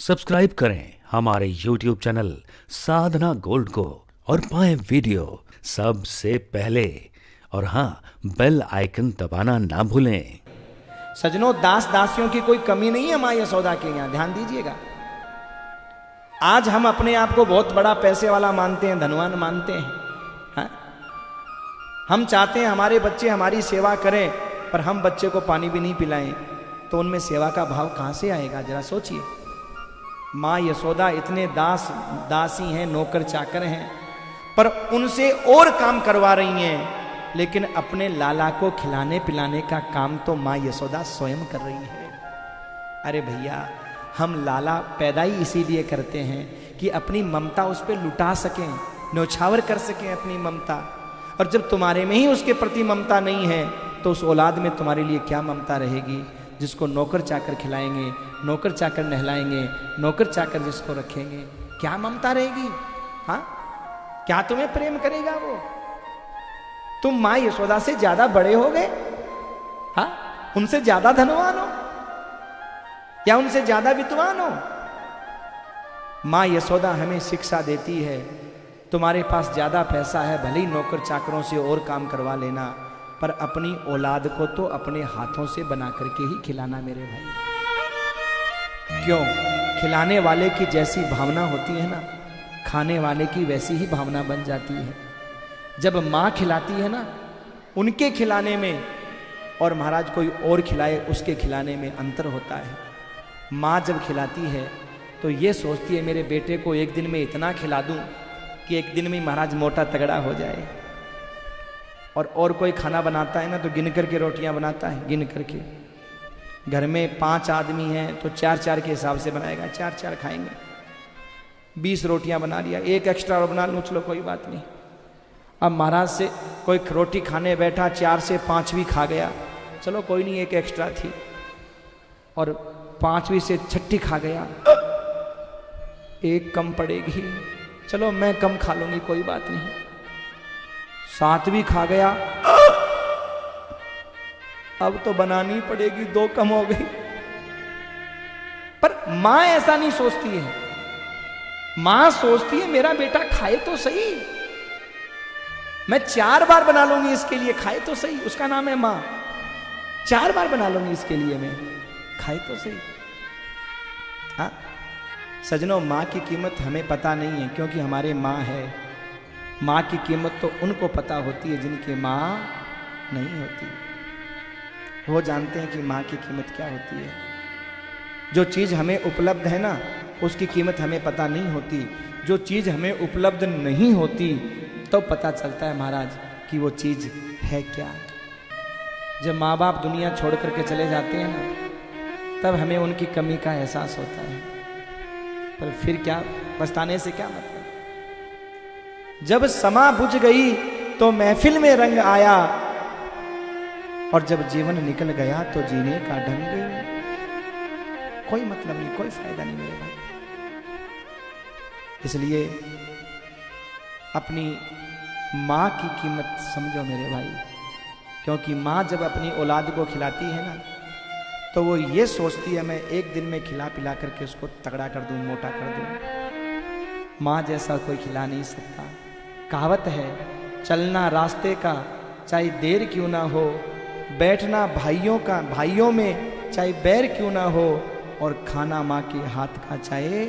Subscribe करें हमारे YouTube channel साधना gold को और पाएं वीडियो सबसे पहले। और हाँ, बेल आइकन दबाना ना भूलें। सजनों, दास दासियों की कोई कमी नहीं है मां यशोदा के यहां, ध्यान दीजिएगा। आज हम अपने आप को बहुत बड़ा पैसे वाला मानते हैं, धनवान मानते हैं, हाँ? हम चाहते हैं हमारे बच्चे हमारी सेवा करें, पर हम बच्चे को पानी भी नहीं पिलाएं, तो उनमें सेवा का भाव कहां से आएगा? जरा सोचिए। मां यशोदा इतने दासी हैं, नौकर चाकर हैं, पर उनसे और काम करवा रही हैं, लेकिन अपने लाला को खिलाने पिलाने का काम तो मां यशोदा स्वयं कर रही है। अरे भैया, हम लाला पैदा ही इसीलिए करते हैं कि अपनी ममता उस पर लुटा सकें, न्यौछावर कर सकें अपनी ममता। और जब तुम्हारे में ही उसके प्रति ममता नहीं है, तो उस औलाद में तुम्हारे लिए क्या ममता रहेगी? जिसको नौकर चाकर खिलाएंगे, नौकर चाकर नहलाएंगे, नौकर चाकर जिसको रखेंगे, क्या ममता रहेगी? हाँ, क्या तुम्हें प्रेम करेगा वो? तुम मां यशोदा से ज्यादा बड़े हो गए? हाँ, उनसे ज्यादा धनवान हो या उनसे ज्यादा विद्वान हो? मां यशोदा हमें शिक्षा देती है, तुम्हारे पास ज्यादा पैसा है, भले ही नौकर चाकरों से और काम करवा लेना, पर अपनी औलाद को तो अपने हाथों से बना करके ही खिलाना मेरे भाई। क्यों? खिलाने वाले की जैसी भावना होती है ना, खाने वाले की वैसी ही भावना बन जाती है। जब माँ खिलाती है ना, उनके खिलाने में और महाराज कोई और खिलाए उसके खिलाने में अंतर होता है। माँ जब खिलाती है तो ये सोचती है मेरे बेटे को एक दिन में इतना खिला दूं कि एक दिन में महाराज मोटा तगड़ा हो जाए। और कोई खाना बनाता है ना तो गिन करके रोटियां बनाता है, गिन करके। घर में 5 आदमी हैं तो 4-4 के हिसाब से बनाएगा, 4-4 खाएंगे। 20 रोटियां बना लिया, एक एक्स्ट्रा और बना लूँ, चलो कोई बात नहीं। अब महाराज से कोई रोटी खाने बैठा, 4 से 5वीं खा गया, चलो कोई नहीं, एक एक्स्ट्रा थी। और 5वीं से 6ठी खा गया, एक कम पड़ेगी, चलो मैं कम खा लूंगी, कोई बात नहीं। 7वीं खा गया, अब तो बनानी पड़ेगी, 2 कम हो गई। पर मां ऐसा नहीं सोचती है। मां सोचती है मेरा बेटा खाए तो सही, मैं 4 बार बना लूंगी इसके लिए, खाए तो सही। उसका नाम है मां। 4 बार बना लूंगी इसके लिए मैं, खाए तो सही। हाँ सजनों, मां की कीमत हमें पता नहीं है, क्योंकि हमारे मां है। मां की कीमत तो उनको पता होती है जिनके मां नहीं होती। वो जानते हैं कि मां की कीमत क्या होती है। जो चीज हमें उपलब्ध है ना, उसकी कीमत हमें पता नहीं होती। जो चीज हमें उपलब्ध नहीं होती तो पता चलता है महाराज कि वो चीज है क्या। जब माँ बाप दुनिया छोड़ करके चले जाते हैं ना, तब हमें उनकी कमी का एहसास होता है। पर फिर क्या, पछताने से क्या मतलब? जब समा बुझ गई तो महफिल में रंग आया, और जब जीवन निकल गया तो जीने का ढंग। कोई मतलब नहीं, कोई फायदा नहीं मेरे भाई। इसलिए अपनी माँ की कीमत समझो मेरे भाई, क्योंकि माँ जब अपनी औलाद को खिलाती है ना, तो वो ये सोचती है मैं एक दिन में खिला पिला करके उसको तगड़ा कर दूं, मोटा कर दूं। माँ जैसा कोई खिला नहीं सकता। कहावत है, चलना रास्ते का चाहे देर क्यों ना हो, बैठना भाइयों में चाहे बैर क्यों ना हो, और खाना माँ के हाथ का चाहे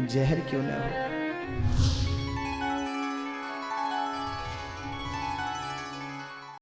जहर क्यों ना हो।